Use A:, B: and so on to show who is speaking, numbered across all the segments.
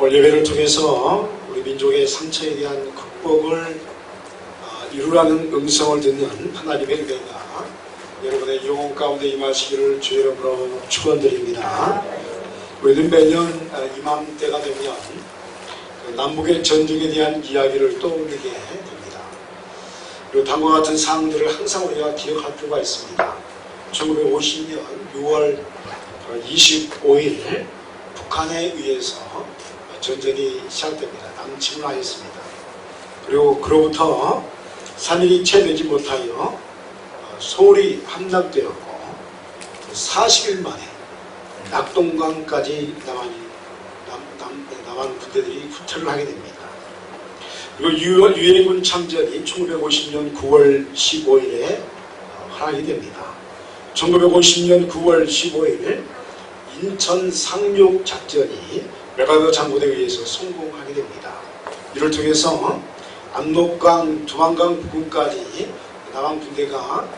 A: 오늘 예배를 통해서 우리 민족의 상처에 대한 극복을 이루라는 음성을 듣는 하나님의 은혜가 여러분의 영혼 가운데 임하시기를 주 이름으로 축원드립니다. 우리는 매년 이맘때가 되면 남북의 전쟁에 대한 이야기를 떠올리게 됩니다. 그리고 다음과 같은 사항들을 항상 우리가 기억할 필요가 있습니다. 1950년 6월 25일 북한에 의해서 전쟁이 시작됩니다. 남침을 하였습니다. 그리고 그로부터 3일이 채 되지 못하여 서울이 함락되었고 40일 만에 낙동강까지 남한 부대들이 후퇴를 하게 됩니다. 그리고 유해군 참전이 1950년 9월 15일에 하게 됩니다. 1950년 9월 15일 인천 상륙 작전이 메가더 장군에 의해서 성공하게 됩니다. 이를 통해서 압록강, 두만강 부근까지 남한 군대가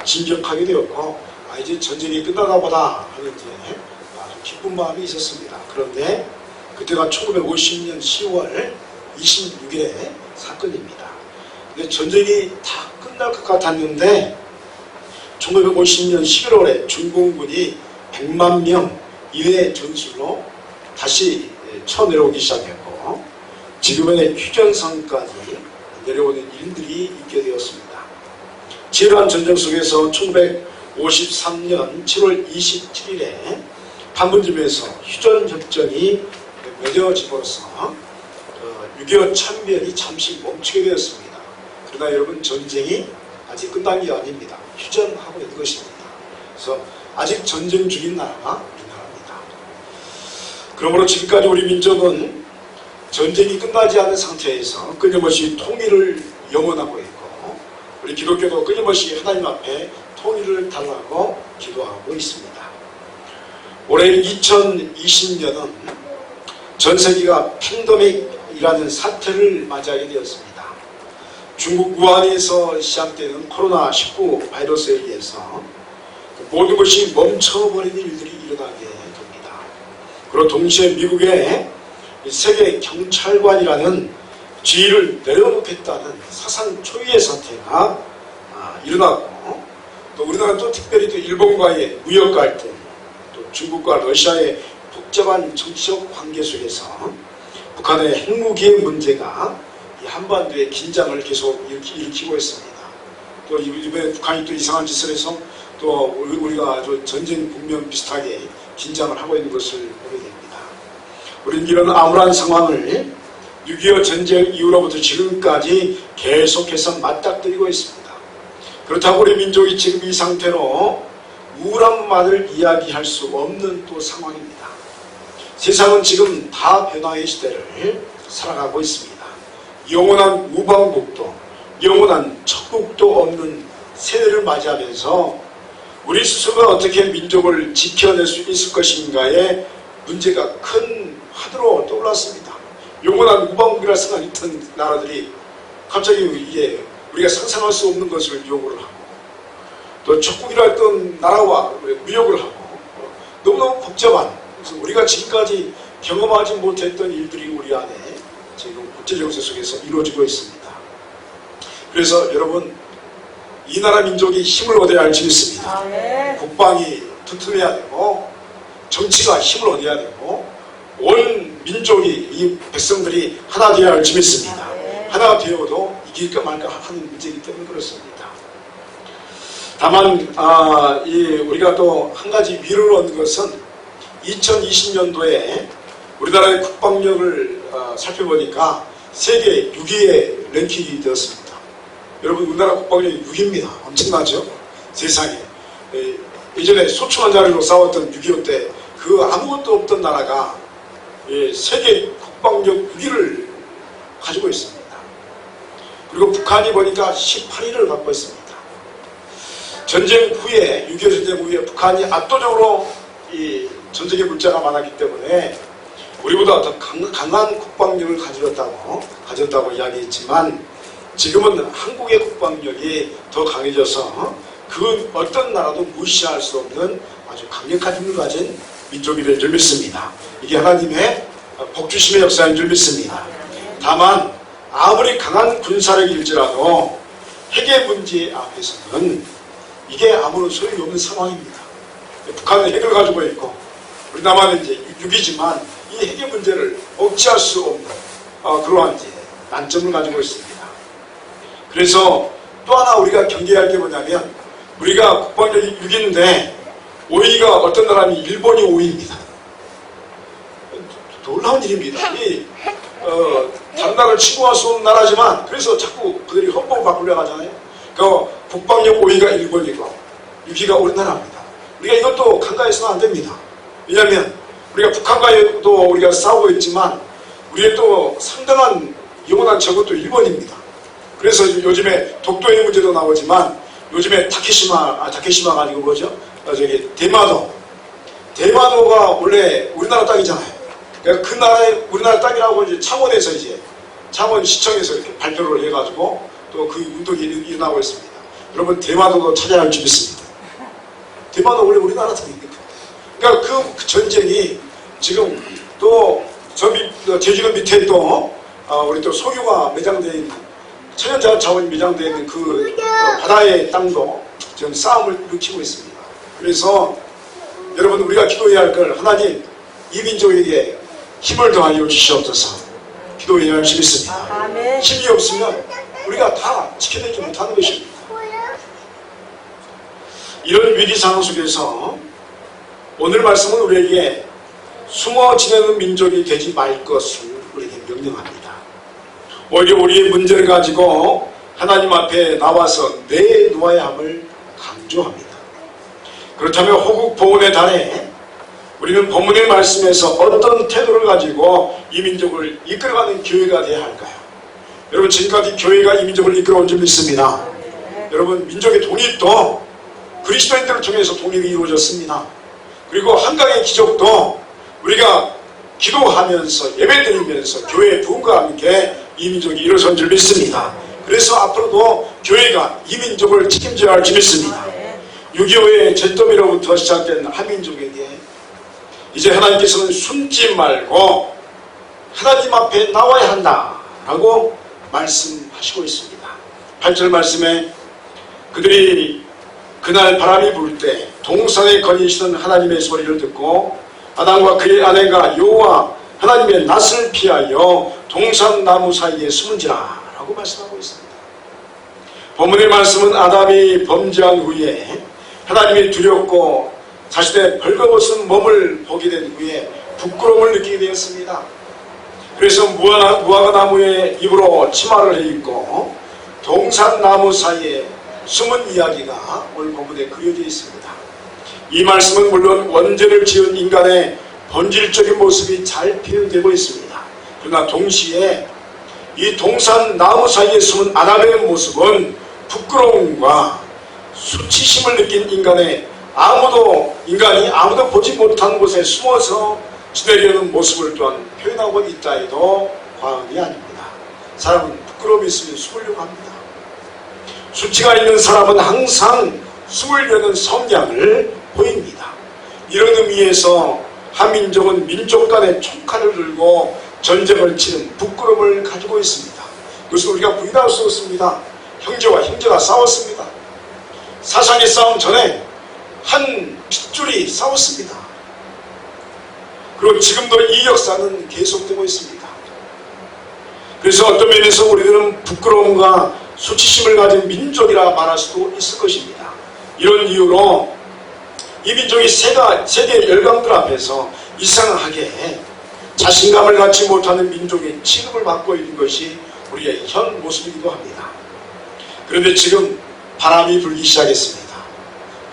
A: 진격하게 되었고 이제 전쟁이 끝나나 보다 하는 이제 아주 기쁜 마음이 있었습니다. 그런데 그때가 1950년 10월 26일의 사건입니다. 근데 전쟁이 다 끝날 것 같았는데 1950년 11월에 중공군이 100만 명 이내의 전술로 다시 쳐내려오기 시작했고 지금의 휴전선까지 내려오는 일들이 있게 되었습니다. 치열한 전쟁 속에서 1953년 7월 27일에 판문점에서 휴전협정이 맺어짐으로써 6.25 참변이 잠시 멈추게 되었습니다. 그러나 여러분 전쟁이 아직 끝난 게 아닙니다. 휴전하고 있는 것입니다. 그래서 아직 전쟁 중인 나라가 우리나라입니다. 그러므로 지금까지 우리 민족은 전쟁이 끝나지 않은 상태에서 끊임없이 통일을 염원하고 있고 우리 기독교도 끊임없이 하나님 앞에 통일을 달라고 기도하고 있습니다. 올해 2020년은 전 세계가 팬데믹이라는 사태를 맞이하게 되었습니다. 중국 우한에서 시작되는 코로나19 바이러스에 의해서 모든 것이 멈춰버리는 일들이 일어나게 됩니다. 그리고 동시에 미국의 세계 경찰관이라는 지위를 내려놓겠다는 사상 초유의 사태가 일어났고 또 우리나라는 또 특별히 또 일본과의 무역 갈등 또 중국과 러시아의 복잡한 정치적 관계 속에서 북한의 핵무기의 문제가 이 한반도의 긴장을 계속 일으키고 있습니다. 또 이번에 북한이 또 이상한 짓을 해서 또 우리가 아주 전쟁 국면 비슷하게 긴장을 하고 있는 것을 보게 됩니다. 우리는 이런 암울한 상황을 6.25 전쟁 이후로부터 지금까지 계속해서 맞닥뜨리고 있습니다. 그렇다고 우리 민족이 지금 이 상태로 우울한 말을 이야기할 수 없는 또 상황입니다. 세상은 지금 다변화의 시대를 살아가고 있습니다. 영원한 우방국도 영원한 천국도 없는 세대를 맞이하면서 우리 스스로가 어떻게 민족을 지켜낼 수 있을 것인가에 문제가 큰 화두로 떠올랐습니다. 영원한 우방국이라 생각했던 나라들이 갑자기 이게 우리가 상상할 수 없는 것을 요구를 하고 또 적국이라 했던 나라와 무역을 하고 너무너무 복잡한 그래서 우리가 지금까지 경험하지 못했던 일들이 우리 안에 지금 국제정세 속에서 이루어지고 있습니다. 그래서 여러분 이 나라 민족이 힘을 얻어야 할 줄이 있습니다. 국방이 튼튼해야 되고 정치가 힘을 얻어야 되고 온 민족이 이 백성들이 하나 되어야 할 줄이 있습니다. 하나가 되어도 이길까 말까 하는 문제이기 때문에 그렇습니다. 다만 우리가 또 한 가지 위로를 얻는 것은 2020년도에 우리나라의 국방력을 살펴보니까 세계 6위에 랭킹이 되었습니다. 여러분 우리나라 국방력이 6위입니다. 엄청나죠? 세상에. 예전에 소중한 자리로 싸웠던 6.25 때 그 아무것도 없던 나라가 세계 국방력 6위를 가지고 있습니다. 그리고 북한이 보니까 18위를 갖고 있습니다. 전쟁 후에 6.25 전쟁 후에 북한이 압도적으로 이 전쟁의 물자가 많았기 때문에 우리보다 더 강한 국방력을 가졌다고 이야기했지만 지금은 한국의 국방력이 더 강해져서 그 어떤 나라도 무시할 수 없는 아주 강력한 힘을 가진 민족이 될 줄 믿습니다. 이게 하나님의 복주심의 역사인 줄 믿습니다. 다만 아무리 강한 군사력일지라도 핵의 문제 앞에서는 이게 아무런 소용이 없는 상황입니다. 북한은 핵을 가지고 있고 우리 남한은 이제 6이지만 이 핵의 문제를 억제할 수 없는 그러한 이제 난점을 가지고 있습니다. 그래서 또 하나 우리가 경계할 게 뭐냐면 우리가 국방력이 6인데 5위가 어떤 나라니 일본이 5위입니다. 놀라운 일입니다. 이 다른 나라를 침공할 수 없는 나라지만 그래서 자꾸 그들이 헌법을 바꾸려고 하잖아요. 그 국방력 5위가 일본이고 6위가 우리나라입니다. 우리가 이것도 간과해서는 안 됩니다. 왜냐하면 우리가 북한과도 우리가 싸우고 있지만 우리의 또 상당한 영원한 적은 또 일본입니다. 그래서 요즘에 독도의 문제도 나오지만 요즘에 다케시마가 아니고 뭐죠? 대마도가 원래 우리나라 땅이잖아요. 그러니까 그 나라의 우리나라 땅이라고 이제 창원에서 창원시청에서 이렇게 발표를 해가지고 또 그 운동이 일어나고 있습니다. 여러분 대마도도 찾아야 할 줄 믿습니다. 대마도 원래 우리나라 땅입니다. 그러니까 그 전쟁이 지금 또 제주도 밑에 또 우리 또 석유가 매장되어 있는 천연자원이 매장되어 있는 그 바다의 땅도 지금 싸움을 일으키고 있습니다. 그래서 여러분 우리가 기도해야 할 걸 하나님 이 민족에게 힘을 더하여 주시옵소서. 기도해야 할 줄 믿습니다. 힘이 없으면 우리가 다 지켜내지 못하는 것입니다. 이런 위기 상황 속에서 오늘 말씀은 우리에게 숨어 지내는 민족이 되지 말 것을 우리에게 명령합니다. 오히려 우리의 문제를 가지고 하나님 앞에 나와서 내놓아야 함을 강조합니다. 그렇다면 호국 보훈의 달에 우리는 본문의 말씀에서 어떤 태도를 가지고 이 민족을 이끌어가는 교회가 되어야 할까요? 여러분 지금까지 교회가 이 민족을 이끌어온 줄 믿습니다. 여러분 민족의 독립도 그리스도인들을 통해서 독립이 이루어졌습니다. 그리고 한강의 기적도 우리가 기도하면서 예배드리면서 교회의 부흥과 함께 이 민족이 이루어진 줄 믿습니다. 그래서 앞으로도 교회가 이 민족을 책임져야 할 줄 믿습니다. 6.25의 잿더미로부터 시작된 한민족에게 이제 하나님께서는 숨지 말고 하나님 앞에 나와야 한다라고 말씀하시고 있습니다. 8절 말씀에 그들이 그날 바람이 불 때 동산에 거니시던 하나님의 소리를 듣고 아담과 그의 아내가 여호와 하나님의 낯을 피하여 동산 나무 사이에 숨은지라 라고 말씀하고 있습니다. 본문의 말씀은 아담이 범죄한 후에 하나님이 두렵고 자신의 벌거벗은 몸을 보게 된 후에 부끄러움을 느끼게 되었습니다. 그래서 무화과 나무의 잎으로 치마를 해입고 동산 나무 사이에 숨은 이야기가 오늘 본문에 그려져 있습니다. 이 말씀은 물론 원죄를 지은 인간의 본질적인 모습이 잘 표현되고 있습니다. 그러나 동시에 이 동산 나무 사이에 숨은 아담의 모습은 부끄러움과 수치심을 느낀 인간이 아무도 보지 못한 곳에 숨어서 지내려는 모습을 또한 표현하고 있다 해도 과언이 아닙니다. 사람은 부끄러움이 있으면 숨으려고 합니다. 수치가 있는 사람은 항상 숨으려는 성향을 보입니다. 이런 의미에서 한민족은 민족 간의 총칼을 들고 전쟁을 치는 부끄러움을 가지고 있습니다. 그것을 우리가 부인할 수 없습니다. 형제와 형제가 싸웠습니다. 사상의 싸움 전에 한 핏줄이 싸웠습니다. 그리고 지금도 이 역사는 계속되고 있습니다. 그래서 어떤 면에서 우리들은 부끄러움과 수치심을 가진 민족이라 말할 수도 있을 것입니다. 이런 이유로 이 민족이 세계 열강들 앞에서 이상하게 자신감을 갖지 못하는 민족의 취급을 받고 있는 것이 우리의 현 모습이기도 합니다. 그런데 지금 바람이 불기 시작했습니다.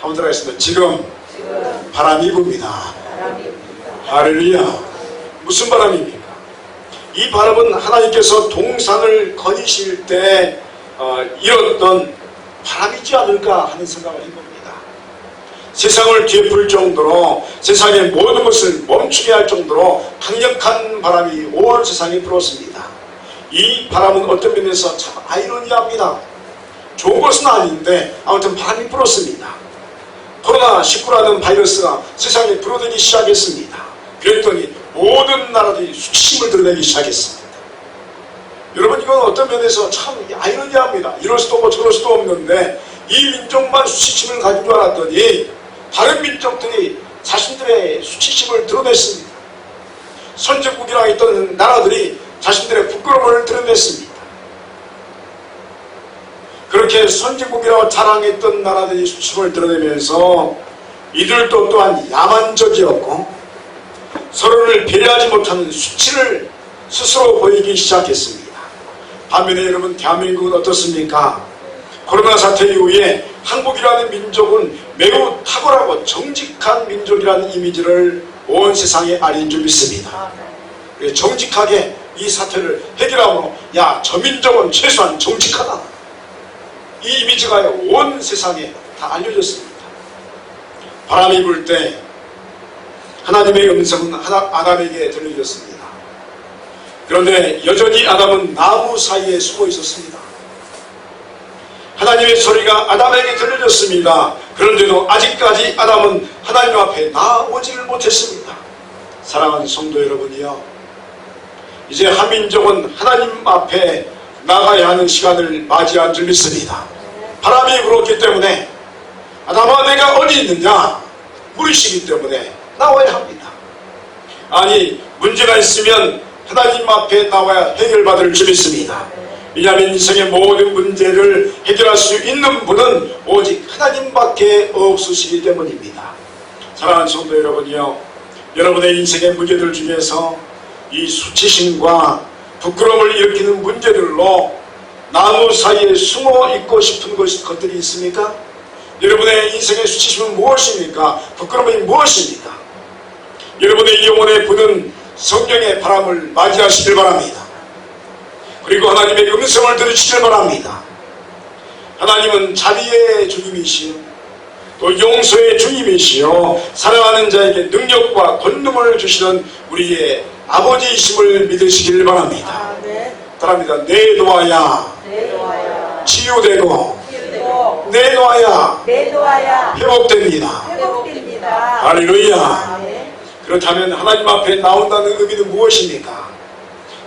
A: 한번 들어가겠습니다. 지금 바람이 붑니다. 할렐루야. 무슨 바람입니까? 이 바람은 하나님께서 동산을 거니실 때 일었던 바람이지 않을까 하는 생각을 해봅니다. 세상을 뒤엎을 정도로 세상의 모든 것을 멈추게 할 정도로 강력한 바람이 온 세상에 불었습니다. 이 바람은 어떤 면에서 참 아이러니합니다. 좋은 것은 아닌데 아무튼 바람이 불었습니다. 코로나19라는 바이러스가 세상에 불어들기 시작했습니다. 그랬더니 모든 나라들이 수치심을 드러내기 시작했습니다. 여러분, 이건 어떤 면에서 참 아이러니합니다. 이럴 수도 없고 저럴 수도 없는데 이 민족만 수치심을 가진 줄 알았더니 다른 민족들이 자신들의 수치심을 드러냈습니다. 선진국이라 했던 나라들이 자신들의 부끄러움을 드러냈습니다. 그렇게 선진국이라고 자랑했던 나라들이 수치심을 드러내면서 이들도 또한 야만적이었고 서로를 배려하지 못하는 수치를 스스로 보이기 시작했습니다. 반면에 여러분, 대한민국은 어떻습니까? 코로나 사태 이후에 한국이라는 민족은 매우 탁월하고 정직한 민족이라는 이미지를 온 세상에 알린 줄 믿습니다. 정직하게 이 사태를 해결함으로 야, 저 민족은 최소한 정직하다, 이 이미지가 온 세상에 다 알려졌습니다. 바람이 불 때 하나님의 음성은 아담에게 들려졌습니다. 그런데 여전히 아담은 나무 사이에 숨어 있었습니다. 하나님의 소리가 아담에게 들려졌습니다. 그런데도 아직까지 아담은 하나님 앞에 나오지를 못했습니다. 사랑하는 성도 여러분이요, 이제 한민족은 하나님 앞에 나가야 하는 시간을 맞이한 줄 믿습니다. 바람이 불었기 때문에 아담아, 내가 어디 있느냐 물으시기 때문에 나와야 합니다. 아니, 문제가 있으면 하나님 앞에 나와야 해결받을 줄 믿습니다. 왜냐하면 인생의 모든 문제를 해결할 수 있는 분은 오직 하나님밖에 없으시기 때문입니다. 사랑하는 성도 여러분이요, 여러분의 인생의 문제들 중에서 이 수치심과 부끄러움을 일으키는 문제들로 나무 사이에 숨어 있고 싶은 것들이 있습니까? 여러분의 인생의 수치심은 무엇입니까? 부끄러움이 무엇입니까? 여러분의 영혼에 부는 성령의 바람을 맞이하시길 바랍니다. 그리고 하나님의 음성을 들으시길 바랍니다. 하나님은 자비의 주님이시요, 또 용서의 주님이시요, 사랑하는 자에게 능력과 권능을 주시는 우리의 아버지이심을 믿으시길 바랍니다. 따라합니다. 내놓아야 치유되고 내놓아야 회복됩니다. 할렐루야. 그렇다면 하나님 앞에 나온다는 의미는 무엇입니까?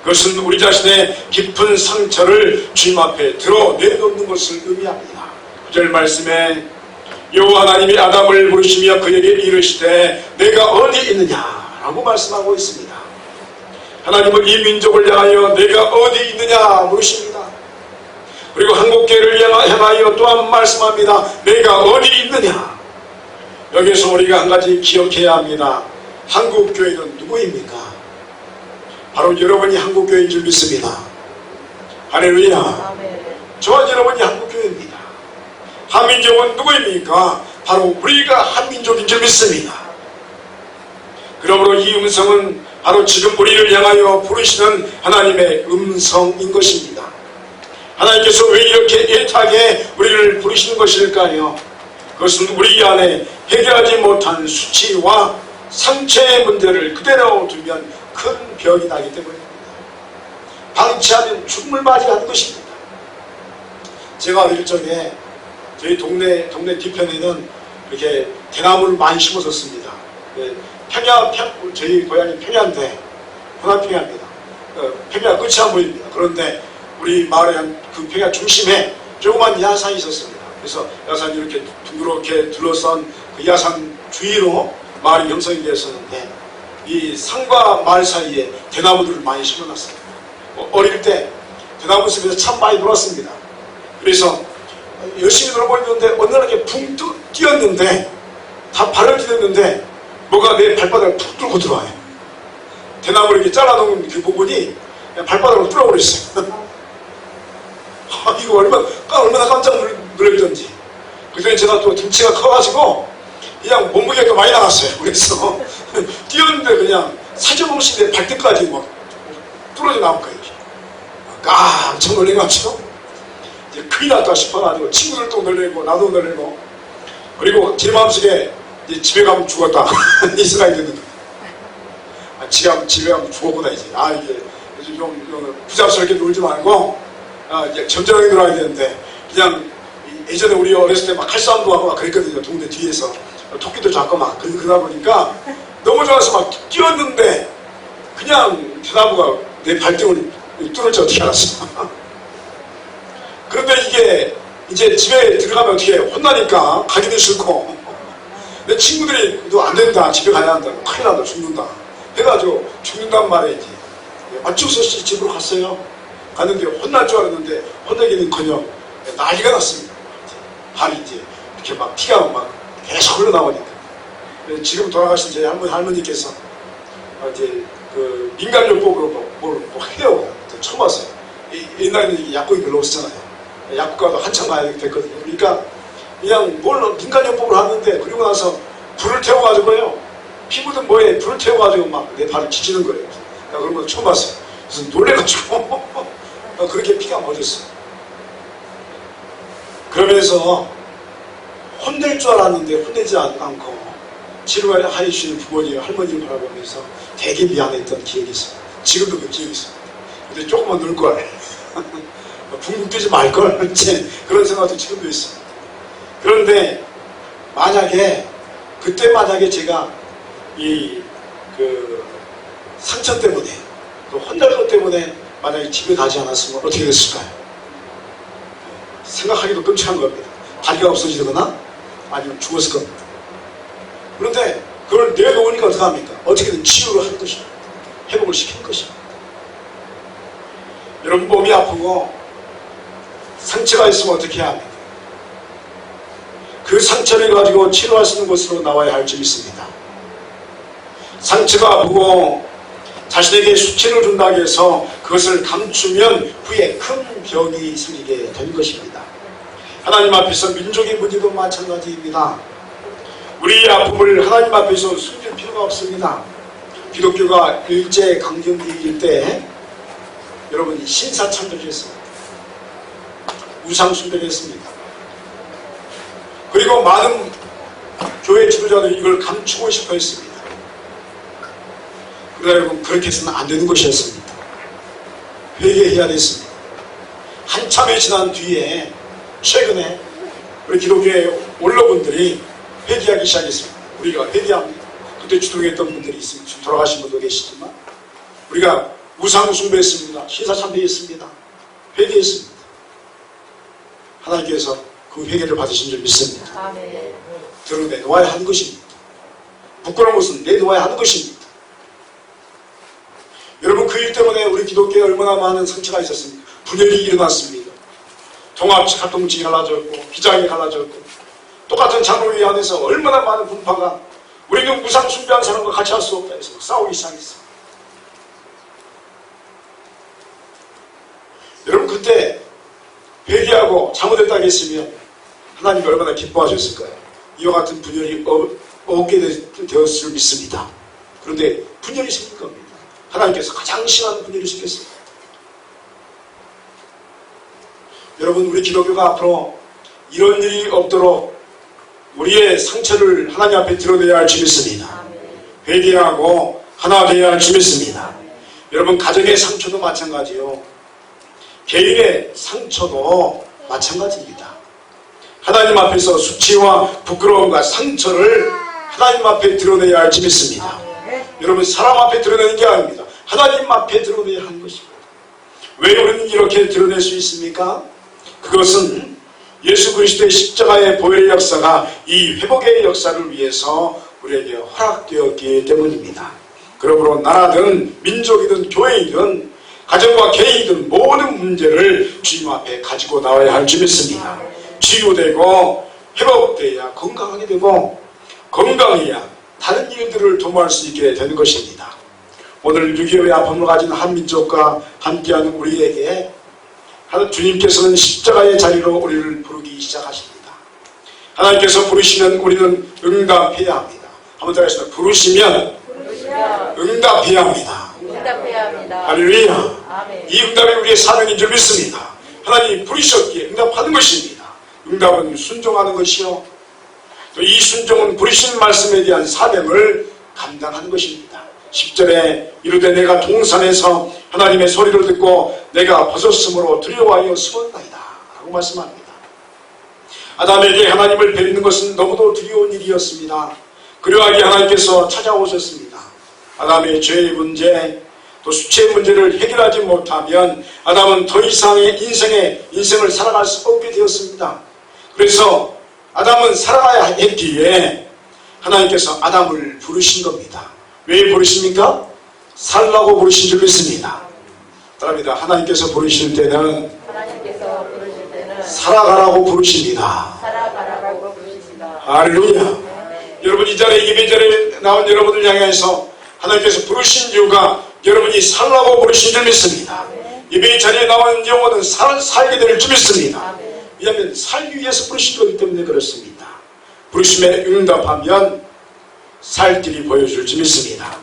A: 그것은 우리 자신의 깊은 상처를 주님 앞에 드러내놓는 것을 의미합니다. 9절 말씀에 여호와 하나님이 아담을 부르시며 그에게 이르시되 내가 어디 있느냐 라고 말씀하고 있습니다. 하나님은 이 민족을 향하여 내가 어디 있느냐 물으십니다. 그리고 한국교회를 향하여 또한 말씀합니다. 내가 어디 있느냐. 여기서 우리가 한 가지 기억해야 합니다. 한국교회는 누구입니까? 바로 여러분이 한국교회인 줄 믿습니다. 할렐루야. 저와 여러분이 한국교회입니다. 한민족은 누구입니까? 바로 우리가 한민족인 줄 믿습니다. 그러므로 이 음성은 바로 지금 우리를 향하여 부르시는 하나님의 음성인 것입니다. 하나님께서 왜 이렇게 애타게 우리를 부르시는 것일까요? 그것은 우리 안에 해결하지 못한 수치와 상처의 문제를 그대로 두면 큰 병이 나기 때문입니다. 방치하면 죽음을 맞이하는 것입니다. 제가 일정에 저희 동네 뒤편에는 이렇게 대나무를 많이 심었었습니다. 저희 고향이 평야인데, 호남평야입니다. 평야 끝이 안 보입니다. 그런데 우리 마을의 그 평야 중심에 조그만 야산이 있었습니다. 그래서 야산이 이렇게 둥그렇게 둘러싼 그 야산 주위로 마을이 형성이 되었었는데, 이 산과 마을 사이에 대나무들을 많이 심어놨습니다. 어릴 때 대나무 숲에서 참 많이 놀았습니다. 그래서 열심히 놀고 있는데 어느 날 이렇게 붕 뛰었는데, 다 발을 디뎠는데 뭐가 내 발바닥을 푹 뚫고 들어와요. 대나무를 이렇게 잘라놓은 그 부분이 발바닥으로 뚫어버렸어요. 이거 얼마나 깜짝 놀랐던지. 그때 제가 또 등치가 커가지고 그냥 몸무게가 많이 나갔어요. 그래서 뛰었는데 그냥 사정없이 내 발등까지 막 뚫어져 나온 거예요. 깜짝 놀래가지고 이제 큰일 났다 싶어가지고 친구들도 놀래고 나도 놀래고, 그리고 제 마음속에 이제 집에 가면 죽었다 이 생각이 드는 거예요. 집에 가면 죽었구나 이제. 이게 좀 부잡스럽게 놀지 말고 이제 점잖하게 놀아야 되는데, 그냥 예전에 우리 어렸을 때 막 칼싸움도 하고 막 그랬거든요. 동네 뒤에서 토끼도 잡고 막 그러다 보니까 너무 좋아서 막 뛰었는데 그냥 대나무가 내 발등을 뚫을 줄 어떻게 알았어. 그런데 이게 이제 집에 들어가면 어떻게 해? 혼나니까 가기도 싫고, 내 친구들이 너 안 된다, 집에 가야 한다, 큰일 난다, 죽는다 해가지고 죽는단 말이지. 어쩔 수 없이 집으로 갔어요. 갔는데 혼날 줄 알았는데 혼내기는커녕 난리가 났습니다. 발이 이제 이렇게 막 피가 막 계속 흘러나오니까. 지금 돌아가신 제 할머니께서 이제 그 민간요법으로 뭘 해요. 처음 왔어요. 옛날에는 약국이 별로 없었잖아요. 약국가도 한참 가야 됐거든요. 그러니까 그냥 뭘 민간요법으로 하는데, 그리고 나서 불을 태워가지고요, 피부든 뭐에 불을 태워가지고 막 내 발을 지지는 거예요. 그런 거 처음 봤어요. 그래서 놀래가지고 그렇게 피가 멎었어요. 그러면서 혼낼 줄 알았는데 혼내지 않고 치료를 해주시는 부모님, 할머니를 바라보면서 되게 미안했던 기억이 있어요. 지금도 그 기억이 있어요. 근데 조금만 놀걸, 붕붕 뛰지 말걸, 그런 생각도 지금도 있어요. 그런데 만약에 그때 만약에 제가 그 상처 때문에, 또 혼날 것 때문에 만약에 집에 가지 않았으면 어떻게 됐을까요? 생각하기도 끔찍한 겁니다. 다리가 없어지거나 아니면 죽었을 겁니다. 그런데 그걸 내놓으니까 어떻게 합니까? 어떻게든 치유를 한 것입니다. 회복을 시킨 것입니다. 여러분, 몸이 아프고 상처가 있으면 어떻게 해야 합니까? 그 상처를 가지고 치료할 수 있는 곳으로 나와야 할 점이 있습니다. 상처가 아프고 자신에게 수치를 준다고 해서 그것을 감추면 후에 큰 병이 생기게 된 것입니다. 하나님 앞에서 민족의 문제도 마찬가지입니다. 우리의 아픔을 하나님 앞에서 숨길 필요가 없습니다. 기독교가 일제강점기일 때 여러분이 신사참배했습니다. 우상숭배했습니다. 그리고 많은 교회 지도자들이 이걸 감추고 싶어 했습니다. 그러나 여러분, 그렇게 해서는 안 되는 것이었습니다. 회개해야 됐습니다. 한참이 지난 뒤에 최근에 우리 기독교의 원로분들이 회개하기 시작했습니다. 우리가 회개합니다. 그때 주동했던 분들이 있습니다. 지금 돌아가신 분도 계시지만 우리가 우상숭배했습니다. 신사참배했습니다. 회개했습니다. 하나님께서 그 회개를 받으신 줄 믿습니다.
B: 아멘.
A: 드러내놓아야 하는 것입니다. 부끄러운 것은 내놓아야 하는 것입니다. 여러분, 그 일 때문에 우리 기독교에 얼마나 많은 상처가 있었습니까? 분열이 일어났습니다. 통합식 활동직이 갈라졌고 기장이 갈라졌고, 똑같은 장로회 안에서 얼마나 많은 분파가 우리는 우상 숭배한 사람과 같이 할 수 없다 해서 싸우기 시작했습니다. 여러분, 그때 회개하고 잘못했다고 했으면 하나님이 얼마나 기뻐하셨을까요? 이와 같은 분열이 없게 되었을 믿습니다. 그런데 분열이 생긴 겁니다. 하나님께서 가장 심한 분열이 생겼습니다. 여러분, 우리 기독교가 앞으로 이런 일이 없도록 우리의 상처를 하나님 앞에 드러내야 할 줄 믿습니다. 회개하고 하나 되어야 할 줄 믿습니다. 여러분, 가정의 상처도 마찬가지요. 개인의 상처도 마찬가지입니다. 하나님 앞에서 수치와 부끄러움과 상처를 하나님 앞에 드러내야 할 줄 믿습니다. 여러분, 사람 앞에 드러내는 게 아닙니다. 하나님 앞에 드러내야 하는 것입니다. 왜 우리는 이렇게 드러낼 수 있습니까? 그것은 예수 그리스도의 십자가의 보혈 역사가 이 회복의 역사를 위해서 우리에게 허락되었기 때문입니다. 그러므로 나라든 민족이든 교회이든 가정과 개인이든 모든 문제를 주님 앞에 가지고 나와야 할 줄 믿습니다. 치유되고 회복돼야 건강하게 되고, 건강해야 다른 일들을 도모할 수 있게 되는 것입니다. 오늘 6.25의 아픔을 가진 한민족과 함께하는 우리에게 주님께서는 십자가의 자리로 우리를 부르기 시작하십니다. 하나님께서 부르시면 우리는 응답해야 합니다. 한번 더 하겠습니다. 부르시면 응답해야 합니다. 할렐루야.
B: 아멘.
A: 이 응답이 우리의 사명인 줄 믿습니다. 하나님이 부르셨기에 응답하는 것입니다. 응답은 순종하는 것이요, 또 이 순종은 부르신 말씀에 대한 사명을 감당하는 것입니다. 10절에 이르되 내가 동산에서 하나님의 소리를 듣고 내가 벗었으므로 두려워하여 숨었나이다 라고 말씀합니다. 아담에게 하나님을 뵙는 것은 너무도 두려운 일이었습니다. 그러하기에 하나님께서 찾아오셨습니다. 아담의 죄의 문제, 또 수치의 문제를 해결하지 못하면 아담은 더 이상의 인생을 살아갈 수 없게 되었습니다. 그래서 아담은 살아가야 했기에 하나님께서 아담을 부르신 겁니다. 왜 부르십니까? 살라고 부르신 줄 믿습니다. 그럽니다. 하나님께서 부르실 때는 살아가라고 부르십니다. 할렐루야. 여러분 이 자리에 예배 자리에 나온 여러분을 향해서 하나님께서 부르신 이유가 여러분이 살라고 부르신 줄 믿습니다. 예배 자리에 나온 영혼은 살게 될 줄 믿습니다. 왜냐하면 살기 위해서 부르신 거기 때문에 그렇습니다. 부르심에 응답하면 살 길이 보여줄 줄 믿습니다.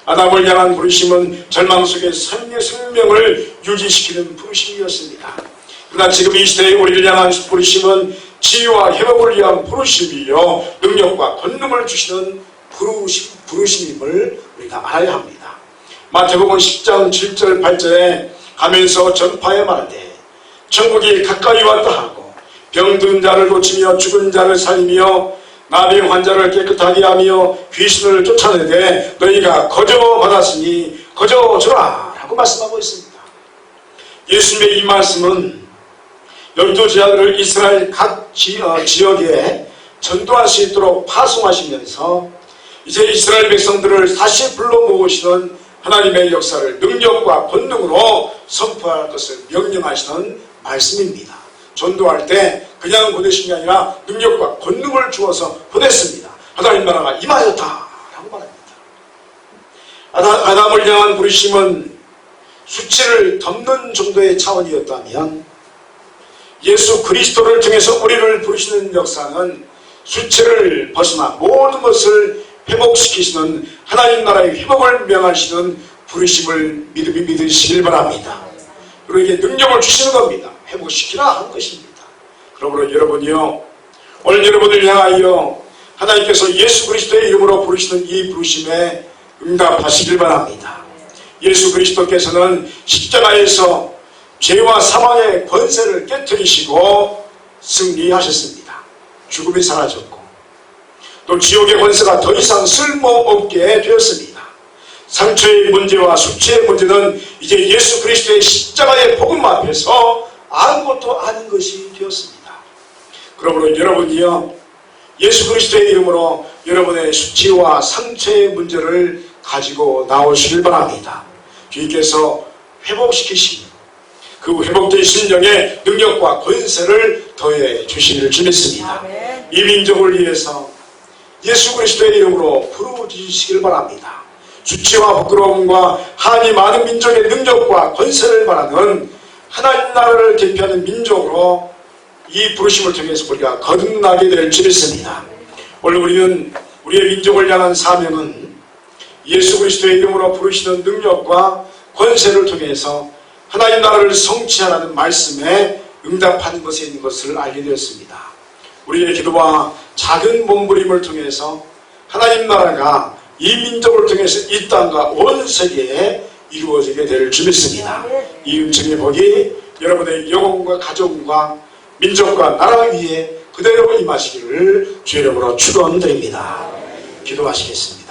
A: 아담을 향한 부르심은 절망 속에 생명을 유지시키는 부르심이었습니다. 그러나 지금 이 시대에 우리를 향한 부르심은 치유와 회복을 위한 부르심이요 능력과 권능을 주시는 부르심임을 우리가 알아야 합니다. 마태복음 10장 7절 8절에 가면서 전파에 말하되 천국이 가까이 왔다 하고 병든 자를 고치며 죽은 자를 살리며 나병 환자를 깨끗하게 하며 귀신을 쫓아내되 너희가 거저 받았으니 거저 주라 라고 말씀하고 있습니다. 예수님의 이 말씀은 열두 제자들을 이스라엘 각 지역에 전도할 수 있도록 파송하시면서 이제 이스라엘 백성들을 다시 불러 모으시는 하나님의 역사를 능력과 권능으로 선포할 것을 명령하시는 말씀입니다. 전도할 때 그냥 보내신 게 아니라 능력과 권능을 주어서 보냈습니다. 하나님 나라가 임하였다 라고 말합니다. 아담을 향한 부르심은 수치를 덮는 정도의 차원이었다면 예수 그리스도를 통해서 우리를 부르시는 역사는 수치를 벗어나 모든 것을 회복시키시는 하나님 나라의 회복을 명하시는 부르심을 믿으시길 바랍니다. 그리고 이게 능력을 주시는 겁니다. 회복시키라 하는 것입니다. 그러므로 여러분이요 오늘 여러분을 향하여 하나님께서 예수 그리스도의 이름으로 부르시는 이 부르심에 응답하시길 바랍니다. 예수 그리스도께서는 십자가에서 죄와 사망의 권세를 깨뜨리시고 승리하셨습니다. 죽음이 사라졌고 또 지옥의 권세가 더 이상 쓸모없게 되었습니다. 상처의 문제와 수치의 문제는 이제 예수 그리스도의 십자가의 복음 앞에서 아무것도 아닌 것이 되었습니다. 그러므로 여러분이요 예수 그리스도의 이름으로 여러분의 수치와 상처의 문제를 가지고 나오시길 바랍니다. 주님께서 회복시키시는 그 회복된 심령의 능력과 권세를 더해 주시기를 믿습니다. 이 민족을 위해서 예수 그리스도의 이름으로 부르짖으시길 바랍니다. 수치와 부끄러움과 한이 많은 민족의 능력과 권세를 바라는 하나님 나라를 대표하는 민족으로 이 부르심을 통해서 우리가 거듭나게 될 줄 믿습니다. 오늘 우리는 우리의 민족을 향한 사명은 예수 그리스도의 이름으로 부르시는 능력과 권세를 통해서 하나님 나라를 성취하라는 말씀에 응답하는 것에 있는 것을 알게 되었습니다. 우리의 기도와 작은 몸부림을 통해서 하나님 나라가 이 민족을 통해서 이 땅과 온 세계에 이루어지게 될 줄 믿습니다. 이 은총의 복이 여러분의 영혼과 가정과 민족과 나라 위에 그대로 임하시기를 주의 이름으로 축원드립니다. 기도하시겠습니다.